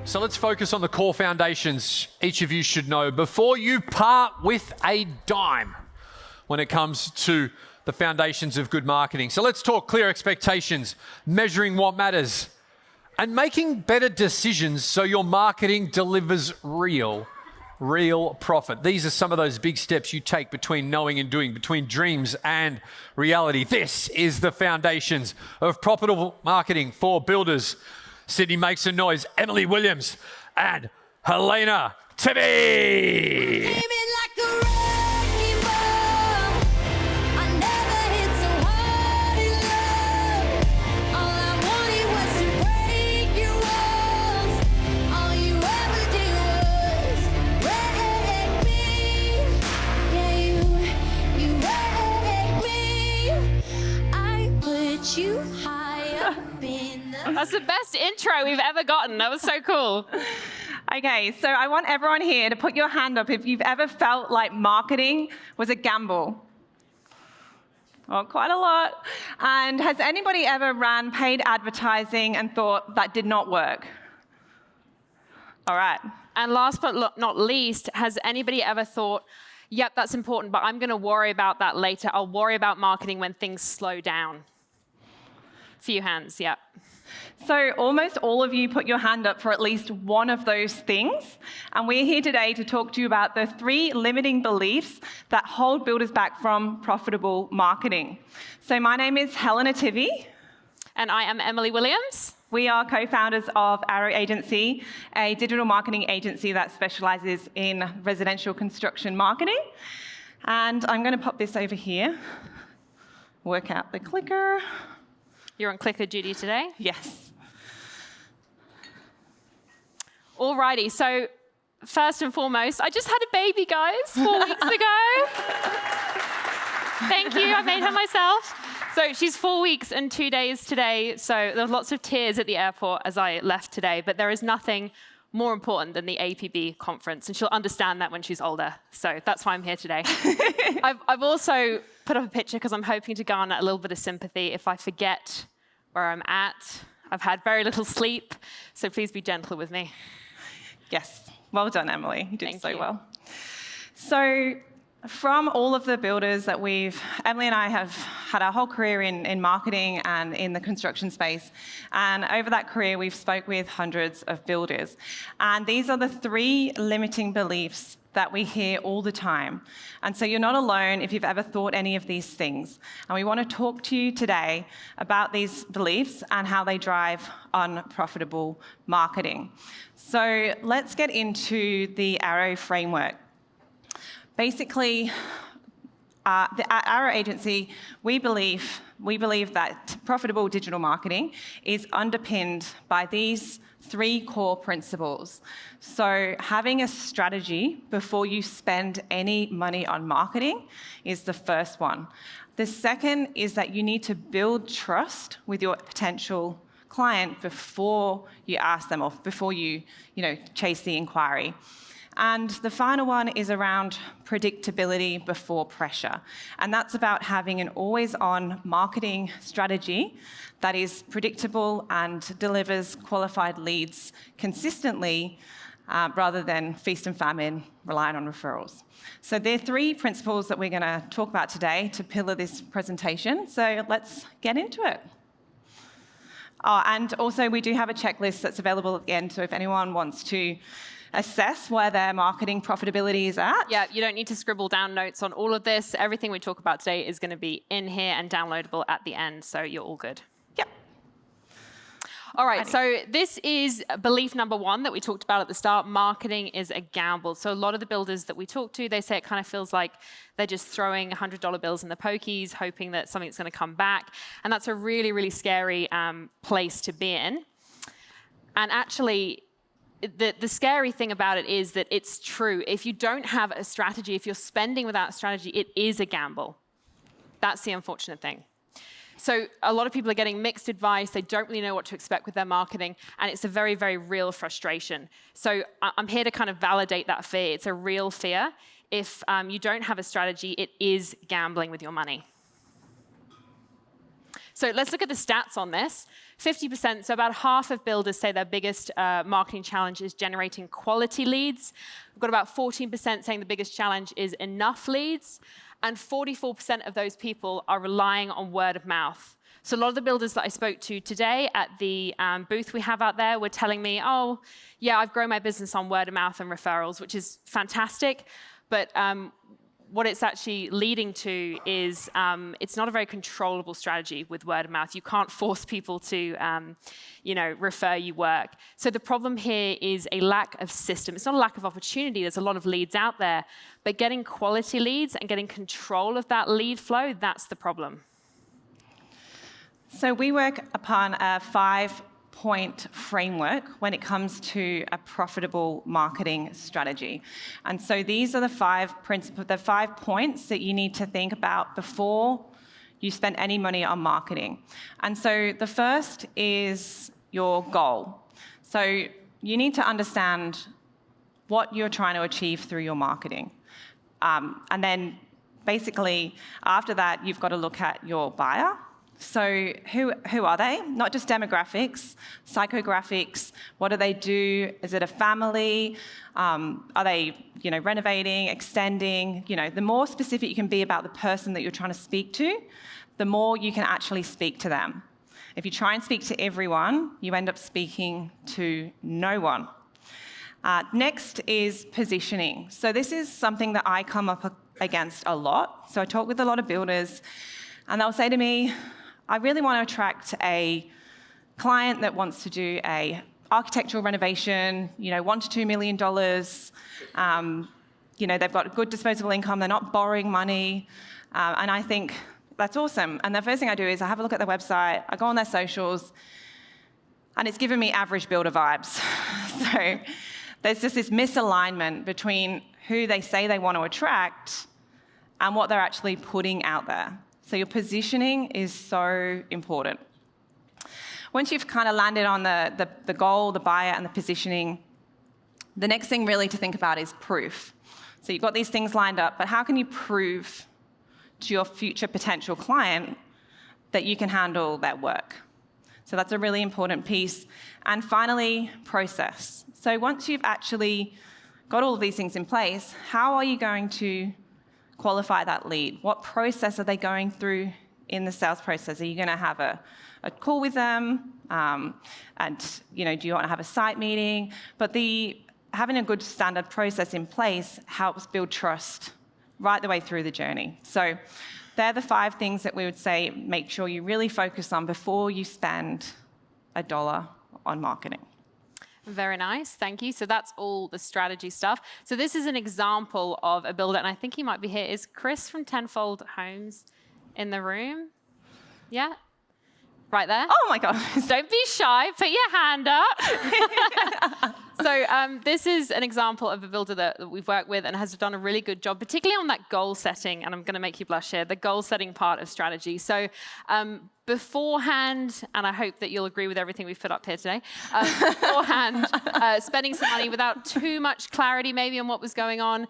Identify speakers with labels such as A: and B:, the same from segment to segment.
A: So let's focus on the core foundations each of you should know before you part with a dime when it comes to the foundations of good marketing. So let's talk clear expectations, measuring what matters, and making better decisions so your marketing delivers real profit. These are some of those big steps you take between knowing and doing, between dreams and reality. This is the foundations of profitable marketing for builders. Sydney makes some noise. Emily Williams and Helena Timmie.
B: That's the best intro we've ever gotten. That was so cool.
C: Okay, so I want everyone here to put your hand up if you've ever felt like marketing was a gamble. Oh, quite a lot. And has anybody ever ran paid advertising and thought that did not work? All right.
B: And last but not least, has anybody ever thought, yep, that's important, but I'm going to worry about that later. I'll worry about marketing when things slow down. Few hands, yep.
C: So almost all of you put your hand up for at least one of those things. And we're here today to talk to you about the 3 limiting beliefs that hold builders back from profitable marketing. So my name is Helena Timmie.
B: And I am Emily Williams.
C: We are co-founders of Arrow Agency, a digital marketing agency that specializes in residential construction marketing. And I'm going to pop this over here, work out the clicker.
B: You're on clicker duty today?
C: Yes.
B: Alrighty, so first and foremost, I just had a baby, guys, 4 weeks ago. Thank you, I made her myself. So she's 4 weeks and 2 days today, so there were lots of tears at the airport as I left today, but there is nothing more important than the APB conference, and she'll understand that when she's older. So that's why I'm here today. I've also put up a picture because I'm hoping to garner a little bit of sympathy if I forget where I'm at. I've had very little sleep, so please be gentle with me.
C: Yes, well done, Emily. You did
B: Thank
C: so
B: you.
C: well. So from all of the builders that Emily and I have had our whole career in marketing and in the construction space. And over that career, we've spoke with hundreds of builders. And these are the 3 limiting beliefs that we hear all the time. And so you're not alone if you've ever thought any of these things. And we want to talk to you today about these beliefs and how they drive unprofitable marketing. So let's get into the Arrow framework. Basically, at Arrow Agency, we believe that profitable digital marketing is underpinned by these 3 core principles. So having a strategy before you spend any money on marketing is the first one. The second is that you need to build trust with your potential client before you ask them or before you chase the inquiry. And the final one is around predictability before pressure. And that's about having an always-on marketing strategy that is predictable and delivers qualified leads consistently rather than feast and famine, relying on referrals. So there are 3 principles that we're going to talk about today to pillar this presentation. So let's get into it. Oh, and also we do have a checklist that's available at the end. So if anyone wants to assess where their marketing profitability is at.
B: Yeah, you don't need to scribble down notes on all of this. Everything we talk about today is going to be in here and downloadable at the end, so you're all good.
C: Yep.
B: All right, so this is belief number 1 that we talked about at the start. Marketing is a gamble. So a lot of the builders that we talk to, they say it kind of feels like they're just throwing $100 bills in the pokies, hoping that something's going to come back. And that's a really, really scary place to be in. And actually, the scary thing about it is that it's true. If you don't have a strategy, if you're spending without a strategy, it is a gamble. That's the unfortunate thing. So a lot of people are getting mixed advice. They don't really know what to expect with their marketing, and it's a very, very real frustration. So I'm here to kind of validate that fear. It's a real fear. If you don't have a strategy, it is gambling with your money. So let's look at the stats on this. 50%, so about half of builders say their biggest marketing challenge is generating quality leads. We've got about 14% saying the biggest challenge is enough leads. And 44% of those people are relying on word of mouth. So a lot of the builders that I spoke to today at the booth we have out there were telling me, oh, yeah, I've grown my business on word of mouth and referrals, which is fantastic. But what it's actually leading to is it's not a very controllable strategy with word of mouth. You can't force people to, refer you work. So the problem here is a lack of system. It's not a lack of opportunity. There's a lot of leads out there. But getting quality leads and getting control of that lead flow, that's the problem.
C: So we work upon a 5-point framework when it comes to a profitable marketing strategy. And so these are the 5 points that you need to think about before you spend any money on marketing. And so the first is your goal. So you need to understand what you're trying to achieve through your marketing. And then basically after that, you've got to look at your buyer. So who are they? Not just demographics, psychographics. What do they do? Is it a family? Are they, renovating, extending? The more specific you can be about the person that you're trying to speak to, the more you can actually speak to them. If you try and speak to everyone, you end up speaking to no one. Next is positioning. So this is something that I come up against a lot. So I talk with a lot of builders, and they'll say to me, I really want to attract a client that wants to do a architectural renovation, $1 to $2 million. They've got a good disposable income. They're not borrowing money. And I think that's awesome. And the first thing I do is I have a look at their website. I go on their socials, and it's giving me average builder vibes. So there's just this misalignment between who they say they want to attract and what they're actually putting out there. So your positioning is so important. Once you've kind of landed on the goal, the buyer, and the positioning, the next thing really to think about is proof. So you've got these things lined up, but how can you prove to your future potential client that you can handle their work? So that's a really important piece. And finally, process. So once you've actually got all of these things in place, how are you going to qualify that lead? What process are they going through in the sales process? Are you going to have a call with them? Do you want to have a site meeting? But having a good standard process in place helps build trust right the way through the journey. So they're the 5 things that we would say make sure you really focus on before you spend $1 on marketing.
B: Very nice, thank you. So that's all the strategy stuff. So this is an example of a builder, and I think he might be here. Is Chris from Tenfold Homes in the room? Yeah? Right there?
C: Oh my God.
B: Don't be shy, put your hand up. So this is an example of a builder that we've worked with and has done a really good job, particularly on that goal setting, and I'm going to make you blush here, the goal setting part of strategy. So beforehand, and I hope that you'll agree with everything we've put up here today, beforehand, spending some money without too much clarity maybe on what was going on,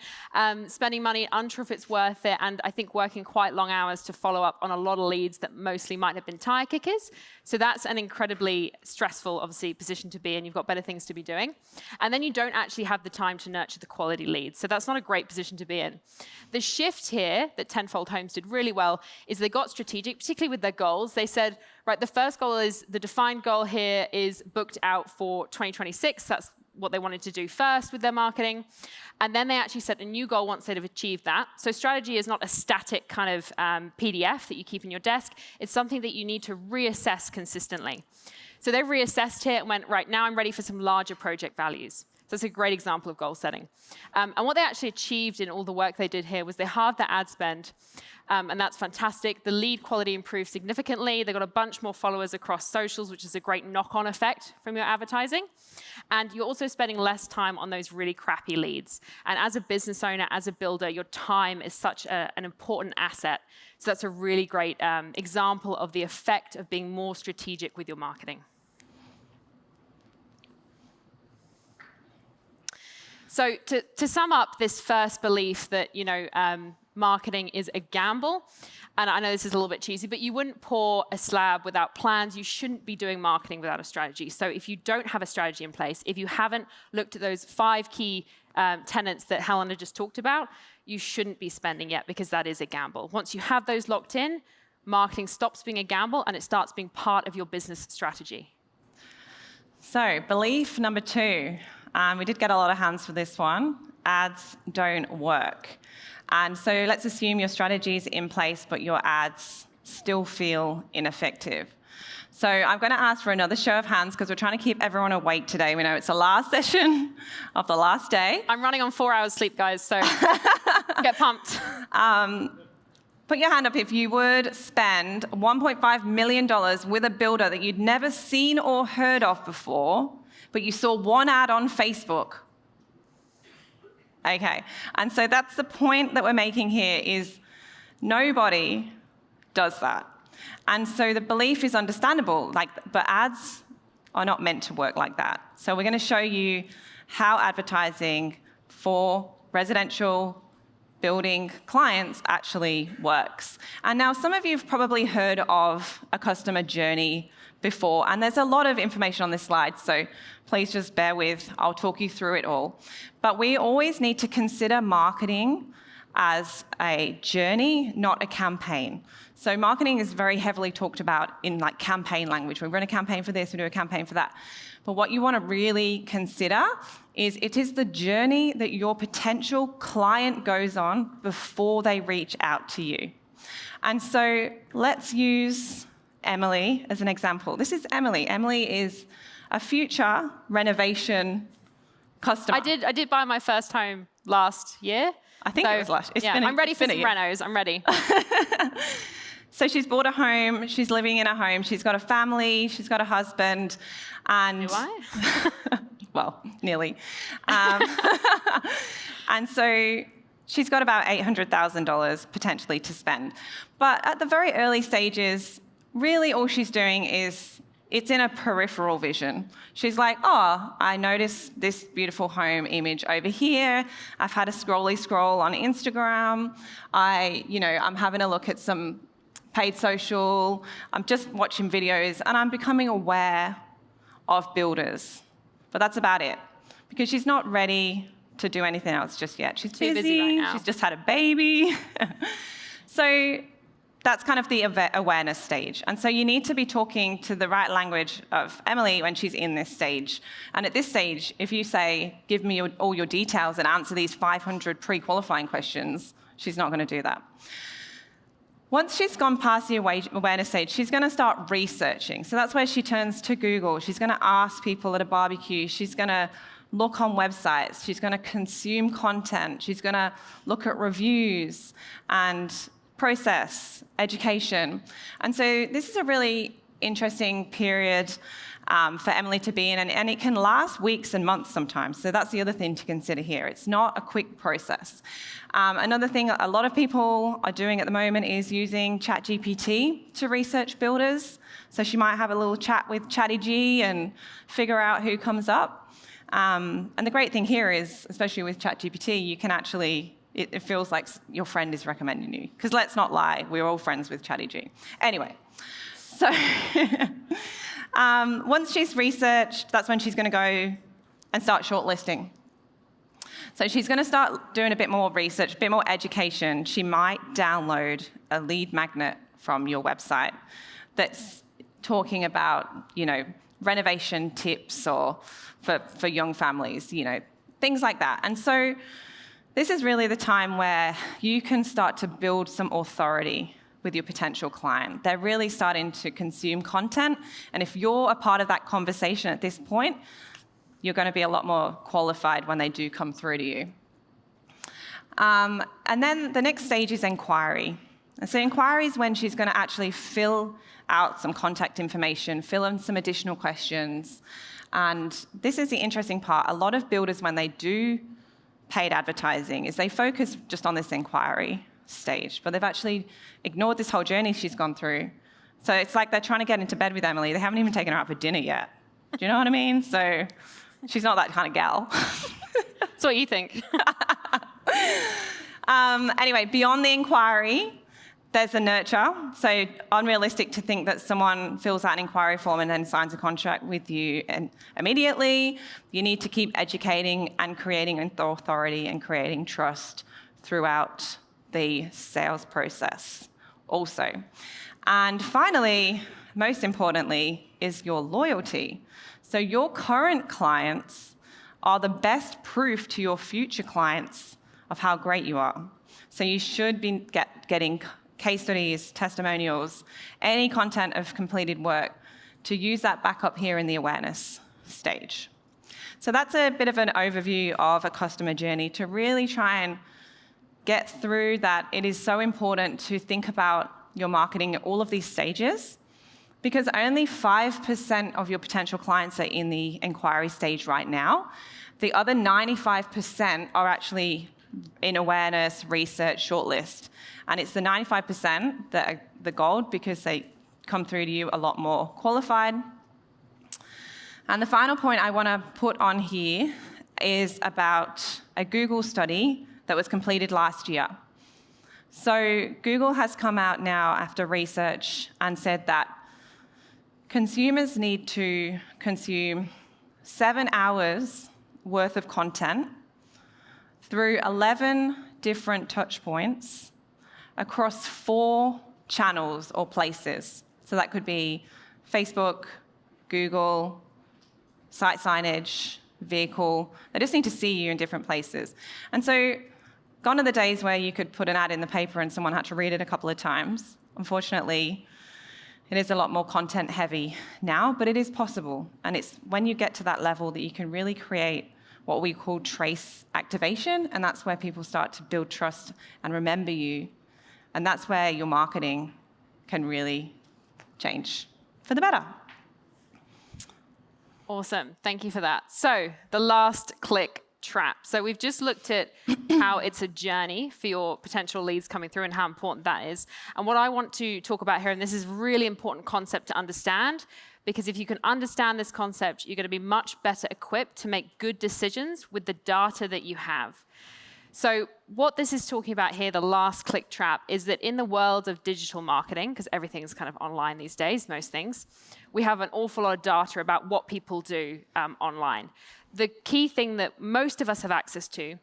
B: spending money unsure if it's worth it, and I think working quite long hours to follow up on a lot of leads that mostly might have been tire kickers. So that's an incredibly stressful, obviously, position to be in. You've got better things to be doing. And then you don't actually have the time to nurture the quality leads. So that's not a great position to be in. The shift here that Tenfold Homes did really well is they got strategic, particularly with their goals. They said, right, the first goal is, the defined goal here is booked out for 2026. That's what they wanted to do first with their marketing. And then they actually set a new goal once they'd have achieved that. So strategy is not a static kind of PDF that you keep in your desk. It's something that you need to reassess consistently. So they've reassessed here and went, right, now I'm ready for some larger project values. So it's a great example of goal setting. And what they actually achieved in all the work they did here was they halved their ad spend, and that's fantastic. The lead quality improved significantly. They got a bunch more followers across socials, which is a great knock-on effect from your advertising. And you're also spending less time on those really crappy leads. And as a business owner, as a builder, your time is such an important asset. So that's a really great example of the effect of being more strategic with your marketing. So to sum up this first belief that marketing is a gamble, and I know this is a little bit cheesy, but you wouldn't pour a slab without plans. You shouldn't be doing marketing without a strategy. So if you don't have a strategy in place, if you haven't looked at those 5 key tenets that Helena just talked about, you shouldn't be spending yet, because that is a gamble. Once you have those locked in, marketing stops being a gamble and it starts being part of your business strategy.
C: So belief number 2, we did get a lot of hands for this one. Ads don't work. And so let's assume your strategy is in place, but your ads still feel ineffective. So I'm going to ask for another show of hands, because we're trying to keep everyone awake today. We know it's the last session of the last day.
B: I'm running on 4 hours sleep, guys, so get pumped.
C: Put your hand up if you would spend $1.5 million with a builder that you'd never seen or heard of before, but you saw one ad on Facebook. Okay, and so that's the point that we're making here, is nobody does that. And so the belief is understandable, but ads are not meant to work like that. So we're going to show you how advertising for residential building clients actually works. And now some of you have probably heard of a customer journey before, and there's a lot of information on this slide, so please just bear with, I'll talk you through it all. But we always need to consider marketing as a journey, not a campaign. So marketing is very heavily talked about in campaign language. We run a campaign for this, we do a campaign for that. But what you want to really consider is it is the journey that your potential client goes on before they reach out to you. And so let's use Emily as an example. This is Emily. Emily is a future renovation customer.
B: I did buy my first home last year.
C: I think it was last year.
B: I'm ready for some renos. I'm ready.
C: So she's bought a home, she's living in a home, she's got a family, she's got a husband, and...
B: Do I?
C: Well, nearly. And so she's got about $800,000 potentially to spend. But at the very early stages, really all she's doing is, it's in a peripheral vision. She's like, oh, I noticed this beautiful home image over here. I've had a scroll on Instagram. I'm having a look at some paid social. I'm just watching videos, and I'm becoming aware of builders. But that's about it, because she's not ready to do anything else just yet. She's
B: too busy right now.
C: She's just had a baby. So that's kind of the awareness stage. And so you need to be talking to the right language of Emily when she's in this stage. And at this stage, if you say, give me all your details and answer these 500 pre-qualifying questions, she's not going to do that. Once she's gone past the awareness stage, she's going to start researching. So that's where she turns to Google. She's going to ask people at a barbecue. She's going to look on websites. She's going to consume content. She's going to look at reviews and process, education. And so this is a really interesting period for Emily to be in, and it can last weeks and months sometimes. So that's the other thing to consider here. It's not a quick process. Another thing a lot of people are doing at the moment is using ChatGPT to research builders. So she might have a little chat with Chatty G and figure out who comes up. And the great thing here is, especially with ChatGPT, you can actually, it feels like your friend is recommending you. Because let's not lie, we're all friends with Chatty G. Anyway, so once she's researched, that's when she's going to go and start shortlisting. So she's going to start doing a bit more research, a bit more education. She might download a lead magnet from your website that's talking about, renovation tips or for young families, things like that. And so this is really the time where you can start to build some authority with your potential client. They're really starting to consume content. And if you're a part of that conversation at this point, you're going to be a lot more qualified when they do come through to you. And then the next stage is inquiry. And so inquiry is when she's going to actually fill out some contact information, fill in some additional questions. And this is the interesting part. A lot of builders, when they do paid advertising, is they focus just on this inquiry stage, but they've actually ignored this whole journey she's gone through. So it's like they're trying to get into bed with Emily. They haven't even taken her out for dinner yet. Do you know what I mean? So she's not that kind of gal.
B: That's what you think.
C: Anyway, beyond the inquiry, There's the nurture. So unrealistic to think that someone fills out an inquiry form and then signs a contract with you and immediately. You need to keep educating and creating authority and creating trust throughout the sales process also. And finally, most importantly, is your loyalty. So your current clients are the best proof to your future clients of how great you are. So you should be getting case studies, testimonials, any content of completed work to use that back up here in the awareness stage. So that's a bit of an overview of a customer journey to really try and get through that. It is so important to think about your marketing at all of these stages because only 5% of your potential clients are in the inquiry stage right now. The other 95% are actually in awareness, research, shortlist. And it's the 95% that are the gold because they come through to you a lot more qualified. And the final point I want to put on here is about a Google study that was completed last year. So Google has come out now after research and said that consumers need to consume 7 hours worth of content through 11 different touch points across 4 channels or places. So that could be Facebook, Google, site signage, vehicle. They just need to see you in different places. And so gone are the days where you could put an ad in the paper and someone had to read it a couple of times. Unfortunately, it is a lot more content heavy now, but it is possible. And it's when you get to that level that you can really create what we call trace activation, and that's where people start to build trust and remember you. And that's where your marketing can really change for the better.
B: Awesome. Thank you for that. So the last click trap. So we've just looked at how it's a journey for your potential leads coming through and how important that is. And what I want to talk about here, and this is a really important concept to understand, because if you can understand this concept, you're going to be much better equipped to make good decisions with the data that you have. So what this is talking about here, the last click trap, is that in the world of digital marketing, because everything's kind of online these days, most things, we have an awful lot of data about what people do online. The key thing that most of us have access to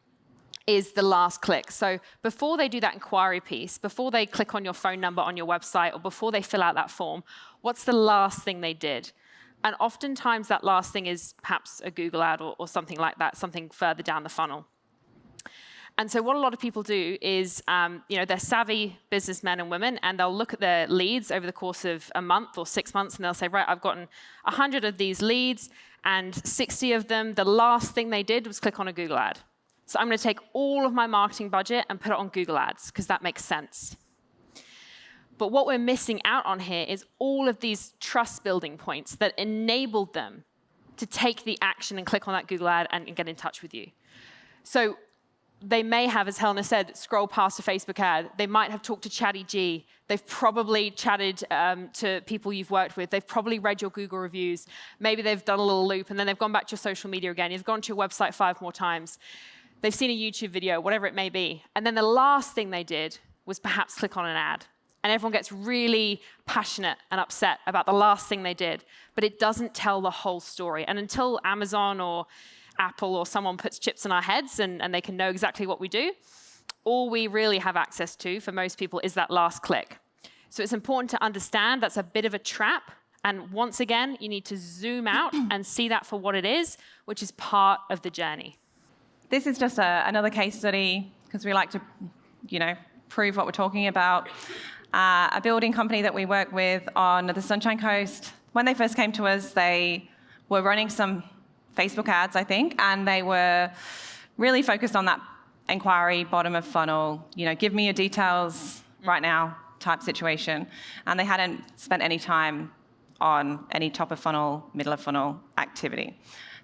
B: is the last click. So before they do that inquiry piece, before they click on your phone number on your website, or before they fill out that form, what's the last thing they did? And oftentimes that last thing is perhaps a Google ad or something like that, something further down the funnel. And so what a lot of people do is, they're savvy businessmen and women, and they'll look at their leads over the course of a month or 6 months, and they'll say, right, I've gotten 100 of these leads, and 60 of them, the last thing they did was click on a Google ad. So I'm going to take all of my marketing budget and put it on Google Ads, because that makes sense. But what we're missing out on here is all of these trust building points that enabled them to take the action and click on that Google ad and get in touch with you. So they may have, as Helena said, scroll past a Facebook ad. They might have talked to Chatty G. They've probably chatted to people you've worked with. They've probably read your Google reviews. Maybe they've done a little loop, and then they've gone back to your social media again. You've gone to your website 5 more times. They've seen a YouTube video, whatever it may be. And then the last thing they did was perhaps click on an ad. And everyone gets really passionate and upset about the last thing they did. But it doesn't tell the whole story. And until Amazon or Apple or someone puts chips in our heads and they can know exactly what we do, all we really have access to for most people is that last click. So it's important to understand that's a bit of a trap. And once again, you need to zoom out and see that for what it is, which is part of the journey.
C: This is just another case study because we like to, prove what we're talking about. A building company that we work with on the Sunshine Coast, when they first came to us, they were running some Facebook ads, I think, and they were really focused on that inquiry, bottom of funnel, give me your details right now type situation. And they hadn't spent any time on any top of funnel, middle of funnel activity.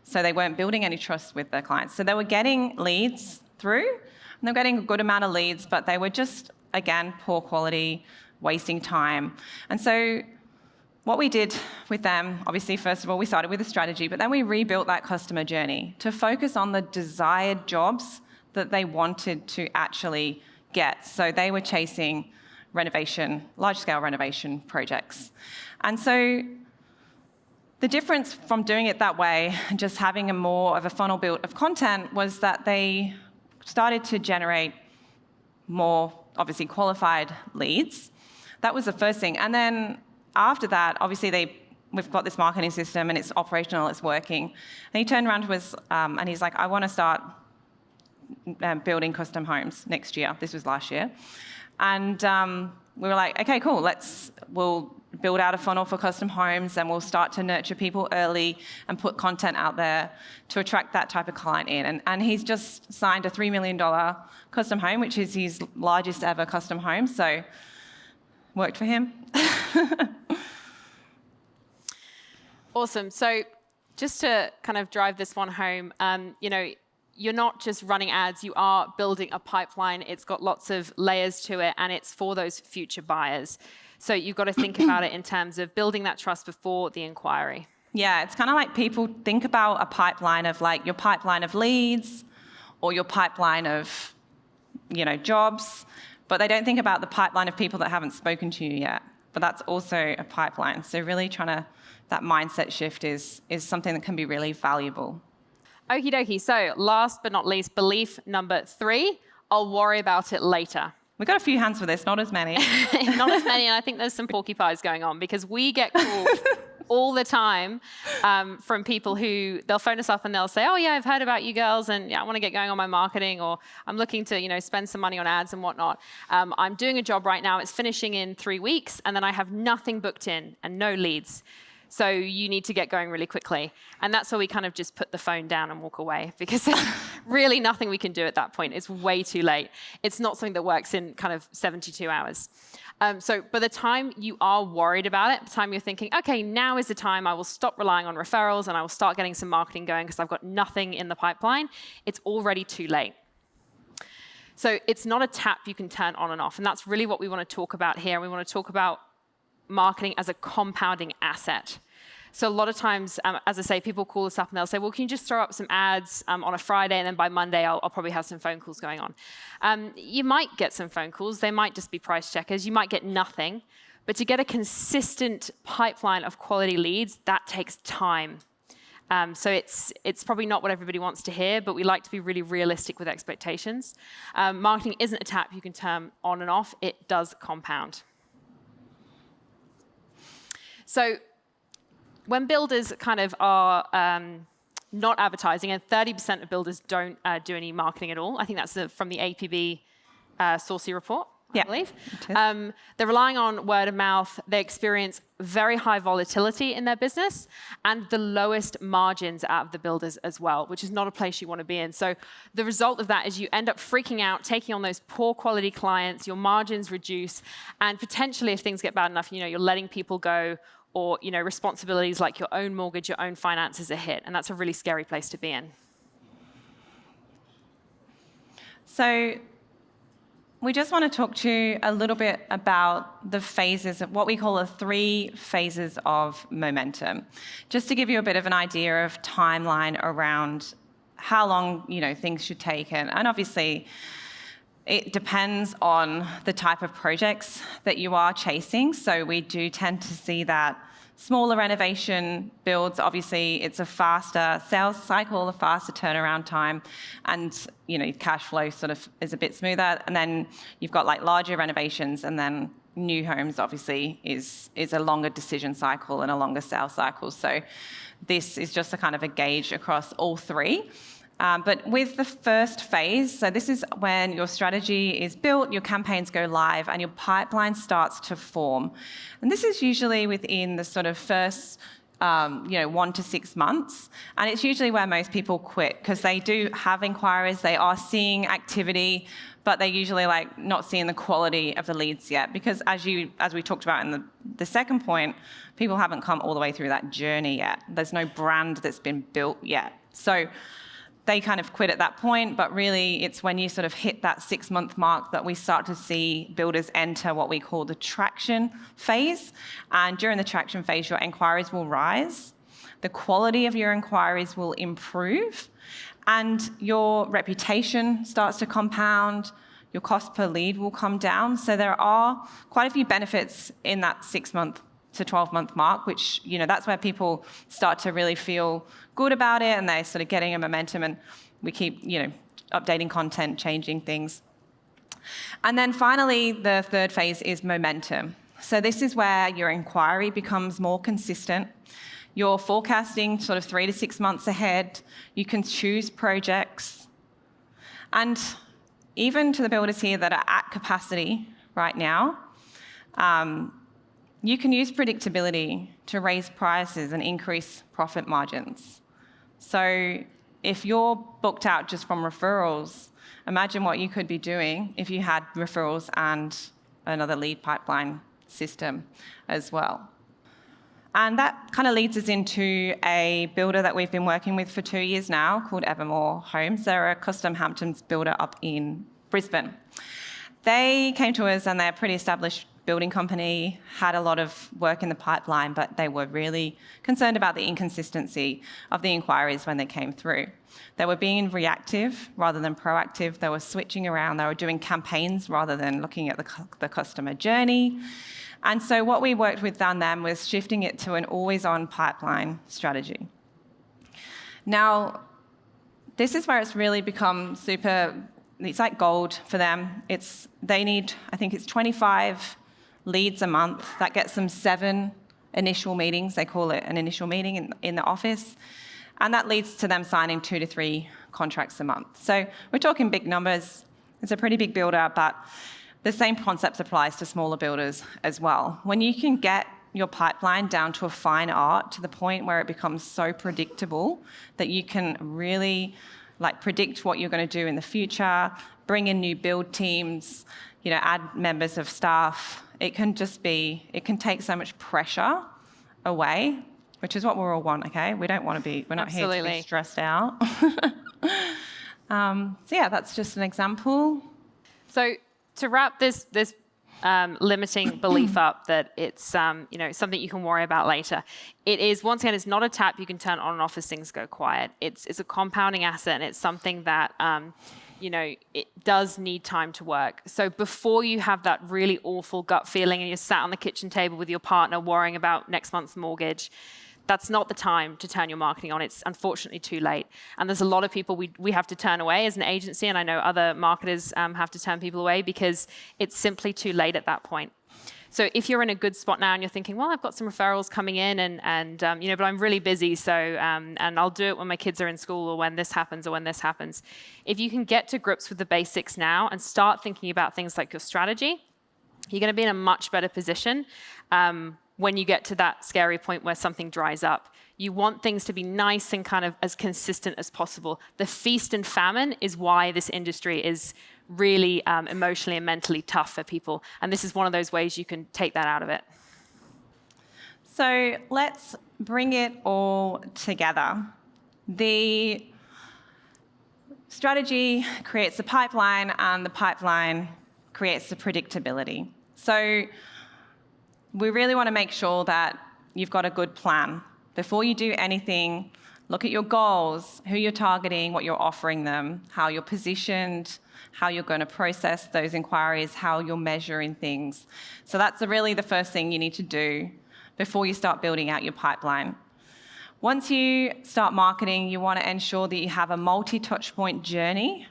C: So they weren't building any trust with their clients. So they were getting leads through, and they were getting a good amount of leads, but they were just, again, poor quality, wasting time. And so what we did with them, obviously, first of all, we started with a strategy, but then we rebuilt that customer journey to focus on the desired jobs that they wanted to actually get. So they were chasing large-scale renovation projects. And so the difference from doing it that way and just having a more of a funnel built of content was that they started to generate more, obviously, qualified leads. That was the first thing. And then after that, obviously, we've got this marketing system and it's operational, it's working. And he turned around to us and he's like, I want to start building custom homes next year. This was last year. And we were like, okay, cool, we'll build out a funnel for custom homes and we'll start to nurture people early and put content out there to attract that type of client in. And he's just signed a $3 million custom home, which is his largest ever custom home. So worked for him.
B: Awesome. So just to kind of drive this one home, you're not just running ads, you are building a pipeline. It's got lots of layers to it, and it's for those future buyers. So you've got to think about it in terms of building that trust before the inquiry.
C: Yeah, it's kind of like people think about a pipeline of like your pipeline of leads or your pipeline of, jobs, but they don't think about the pipeline of people that haven't spoken to you yet. But that's also a pipeline. So really that mindset shift is something that can be really valuable.
B: Okie dokie. So last but not least, belief number 3, I'll worry about it later.
C: We've got a few hands for this, not as many.
B: Not as many, and I think there's some porcupines going on because we get called all the time from people who they'll phone us up and they'll say, oh yeah, I've heard about you girls and yeah, I want to get going on my marketing, or I'm looking to spend some money on ads and whatnot. I'm doing a job right now, it's finishing in 3 weeks, and then I have nothing booked in and no leads. So you need to get going really quickly. And that's where we kind of just put the phone down and walk away because there's really nothing we can do at that point. It's way too late. It's not something that works in kind of 72 hours. So by the time you are worried about it, by the time you're thinking, okay, now is the time I will stop relying on referrals and I will start getting some marketing going because I've got nothing in the pipeline, it's already too late. So it's not a tap you can turn on and off. And that's really what we want to talk about here. We want to talk about marketing as a compounding asset. So a lot of times, as I say, people call us up and they'll say, well, can you just throw up some ads on a Friday, and then by Monday, I'll probably have some phone calls going on. You might get some phone calls. They might just be price checkers. You might get nothing. But to get a consistent pipeline of quality leads, that takes time. So it's probably not what everybody wants to hear, but we like to be really realistic with expectations. Marketing isn't a tap you can turn on and off. It does compound. So when builders kind of are not advertising, and 30% of builders don't do any marketing at all, I think that's from the APB Saucy report, I believe. They're relying on word of mouth. They experience very high volatility in their business and the lowest margins out of the builders as well, which is not a place you want to be in. So the result of that is you end up freaking out, taking on those poor quality clients, your margins reduce, and potentially if things get bad enough, you're letting people go, or responsibilities like your own mortgage, your own finances are hit, and that's a really scary place to be in. So we just want to talk to you a little bit about the phases of what we call the 3 phases of momentum, just to give you a bit of an idea of timeline around how long things should take, and obviously it depends on the type of projects that you are chasing. So we do tend to see that smaller renovation builds, obviously it's a faster sales cycle, a faster turnaround time, and cash flow sort of is a bit smoother. And then you've got like larger renovations, and then new homes obviously is a longer decision cycle and a longer sales cycle. So this is just a kind of a gauge across all 3. But with the first phase, so this is when your strategy is built, your campaigns go live, and your pipeline starts to form. And this is usually within the sort of first 1 to 6 months. And it's usually where most people quit because they do have inquiries, they are seeing activity, but they're usually not seeing the quality of the leads yet. Because as we talked about in the second point, people haven't come all the way through that journey yet. There's no brand that's been built yet. So they kind of quit at that point, but really it's when you sort of hit that 6-month mark that we start to see builders enter what we call the traction phase. And during the traction phase, your inquiries will rise, the quality of your inquiries will improve, and your reputation starts to compound,
C: your cost per lead will come down. So there are quite a few benefits in that 6-month to 12-month mark, which, that's where people start to really feel good about it and they're sort of getting a momentum, and we keep, updating content, changing things. And then finally, the third phase is momentum. So this is where your inquiry becomes more consistent. You're forecasting sort of 3 to 6 months ahead. You can choose projects. And even to the builders here that are at capacity right now, you can use predictability to raise prices and increase profit margins. So if you're booked out just from referrals, imagine what you could be doing if you had referrals and another lead pipeline system as well. And that kind of leads us into a builder that we've been working with for 2 years now called Evermore Homes. They're a custom Hamptons builder up in Brisbane. They came to us and they're a pretty established building company, had a lot of work in the pipeline, but they were really concerned about the inconsistency of the inquiries when they came through. They were being reactive rather than proactive. They were switching around. They were doing campaigns rather than looking at the customer journey. And so what we worked with on them was shifting it to an always-on pipeline strategy. Now, this is where it's really become it's like gold for them. They need, I think it's 25 leads a month. That gets them 7 initial meetings. They call it an initial meeting in the office. And that leads to them signing 2 to 3 contracts a month. So we're talking big numbers. It's a pretty big builder, but the same concept applies to smaller builders as well. When you can get your pipeline down to a fine art, to the point where it becomes so predictable that you can really predict what you're going to do in the future, bring in new build teams, add members of staff, it can take so much pressure away, which is what we all want, okay? We don't want to be, we're not here to be stressed out. So yeah, that's just an example.
B: So to wrap this limiting belief up that it's something you can worry about later, it is, once again, it's not a tap you can turn on and off as things go quiet. It's a compounding asset, and it's something that it does need time to work. So before you have that really awful gut feeling and you're sat on the kitchen table with your partner worrying about next month's mortgage, that's not the time to turn your marketing on. It's unfortunately too late. And there's a lot of people we have to turn away as an agency, and I know other marketers have to turn people away because it's simply too late at that point. So if you're in a good spot now and you're thinking, well, I've got some referrals coming in and but I'm really busy, so and I'll do it when my kids are in school or when this happens or when this happens. If you can get to grips with the basics now and start thinking about things like your strategy, you're going to be in a much better position when you get to that scary point where something dries up. You want things to be nice and kind of as consistent as possible. The feast and famine is why this industry is really emotionally and mentally tough for people. And this is one of those ways you can take that out of it.
C: So let's bring it all together. The strategy creates the pipeline, and the pipeline creates the predictability. So we really want to make sure that you've got a good plan. Before you do anything, look at your goals, who you're targeting, what you're offering them, how you're positioned, how you're going to process those inquiries, how you're measuring things. So that's really the first thing you need to do before you start building out your pipeline. Once you start marketing, you want to ensure that you have a multi-touch point journey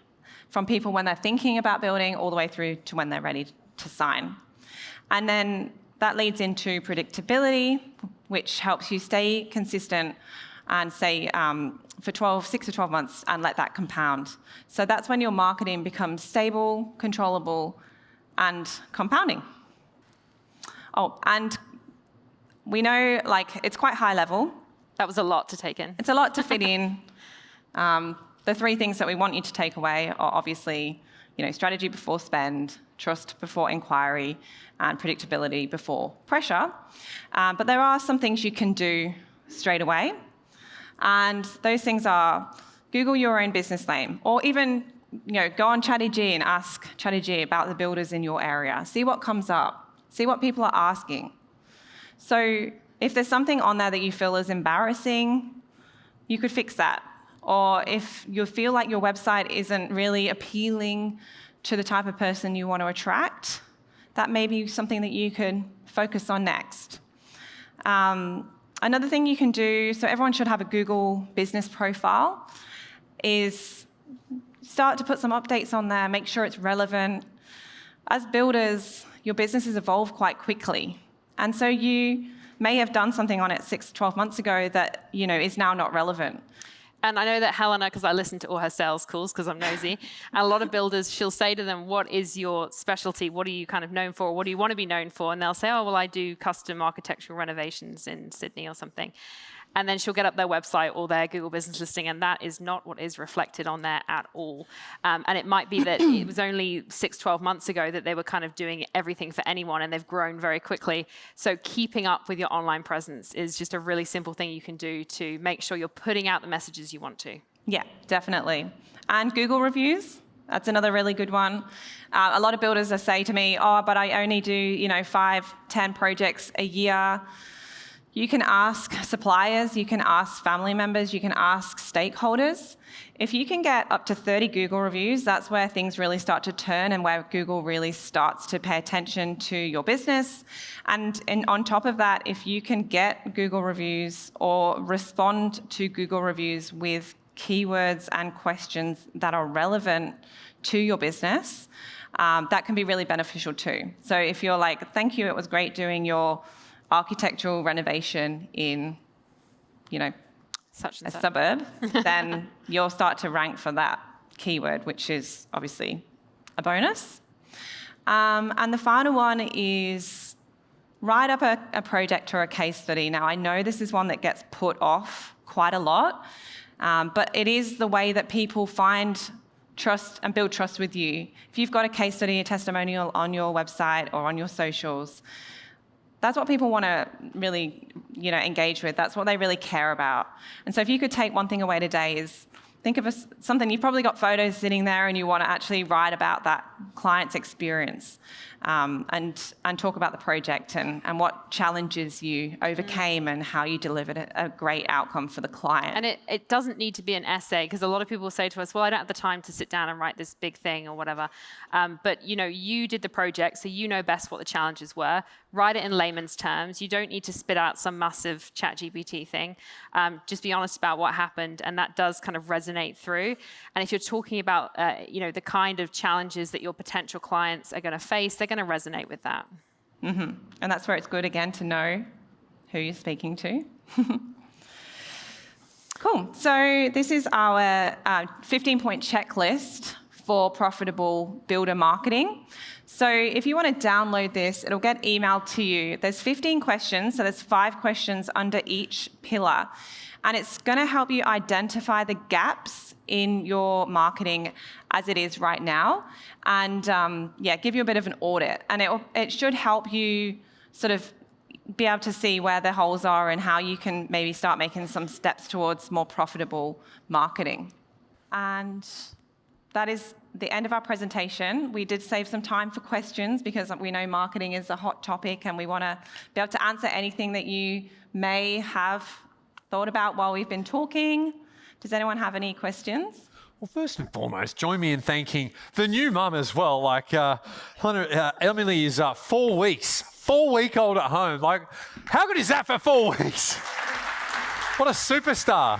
C: from people when they're thinking about building all the way through to when they're ready to sign. And then that leads into predictability, which helps you stay consistent and say for 6 to 12 months and let that compound. So that's when your marketing becomes stable, controllable, and compounding. Oh, and we know it's quite high level.
B: That was a lot to take in.
C: It's a lot to fit in. The 3 things that we want you to take away are obviously, strategy before spend, trust before inquiry, and predictability before pressure. But there are some things you can do straight away. And those things are Google your own business name, or even go on ChatGPT and ask ChatGPT about the builders in your area. See what comes up. See what people are asking. So if there's something on there that you feel is embarrassing, you could fix that. Or if you feel like your website isn't really appealing to the type of person you want to attract, that may be something that you could focus on next. Another thing you can do, so everyone should have a Google business profile, is start to put some updates on there, make sure it's relevant. As builders, your businesses evolve quite quickly. And so you may have done something on it 6 to 12 months ago that, is now not relevant.
B: And I know that Helena, because I listen to all her sales calls because I'm nosy, and a lot of builders, she'll say to them, what is your specialty? What are you kind of known for? What do you want to be known for? And they'll say, oh, well, I do custom architectural renovations in Sydney or something. And then she'll get up their website or their Google business listing, and that is not what is reflected on there at all. And it might be that it was only 6, 12 months ago that they were kind of doing everything for anyone, and they've grown very quickly. So keeping up with your online presence is just a really simple thing you can do to make sure you're putting out the messages you want to.
C: Yeah, definitely. And Google reviews, that's another really good one. A lot of builders say to me, oh, but I only do, 5, 10 projects a year. You can ask suppliers, you can ask family members, you can ask stakeholders. If you can get up to 30 Google reviews, that's where things really start to turn and where Google really starts to pay attention to your business. And on top of that, if you can get Google reviews or respond to Google reviews with keywords and questions that are relevant to your business, that can be really beneficial too. So if you're like, thank you, it was great doing your architectural renovation in,
B: Such and
C: a
B: such.
C: suburb, then you'll start to rank for that keyword, which is obviously a bonus. And the final one is write up a project or a case study. Now, I know this is one that gets put off quite a lot, but it is the way that people find trust and build trust with you. If you've got a case study, a testimonial on your website or on your socials, that's what people want to really, engage with. That's what they really care about. And so if you could take one thing away today is think of something, you've probably got photos sitting there and you want to actually write about that client's experience and talk about the project and what challenges you overcame and how you delivered a great outcome for the client.
B: And it doesn't need to be an essay, because a lot of people say to us, well, I don't have the time to sit down and write this big thing or whatever. But, you did the project, so you know best what the challenges were. Write it in layman's terms. You don't need to spit out some massive ChatGPT thing. Just be honest about what happened, and that does kind of resonate through. And if you're talking about, the kind of challenges that your potential clients are going to face, they're going to resonate with that.
C: Mm-hmm. And that's where it's good, again, to know who you're speaking to. Cool. So this is our 15-point checklist for profitable builder marketing. So if you want to download this, it'll get emailed to you. There's 15 questions, so there's 5 questions under each pillar. And it's going to help you identify the gaps in your marketing as it is right now and, give you a bit of an audit. And it should help you sort of be able to see where the holes are and how you can maybe start making some steps towards more profitable marketing. And that is the end of our presentation. We did save some time for questions because we know marketing is a hot topic and we want to be able to answer anything that you may have thought about while we've been talking. Does anyone have any questions?
A: Well, first and foremost, join me in thanking the new mum as well. Emily is 4 weeks, 4-week-old at home. How good is that for 4 weeks? What a superstar.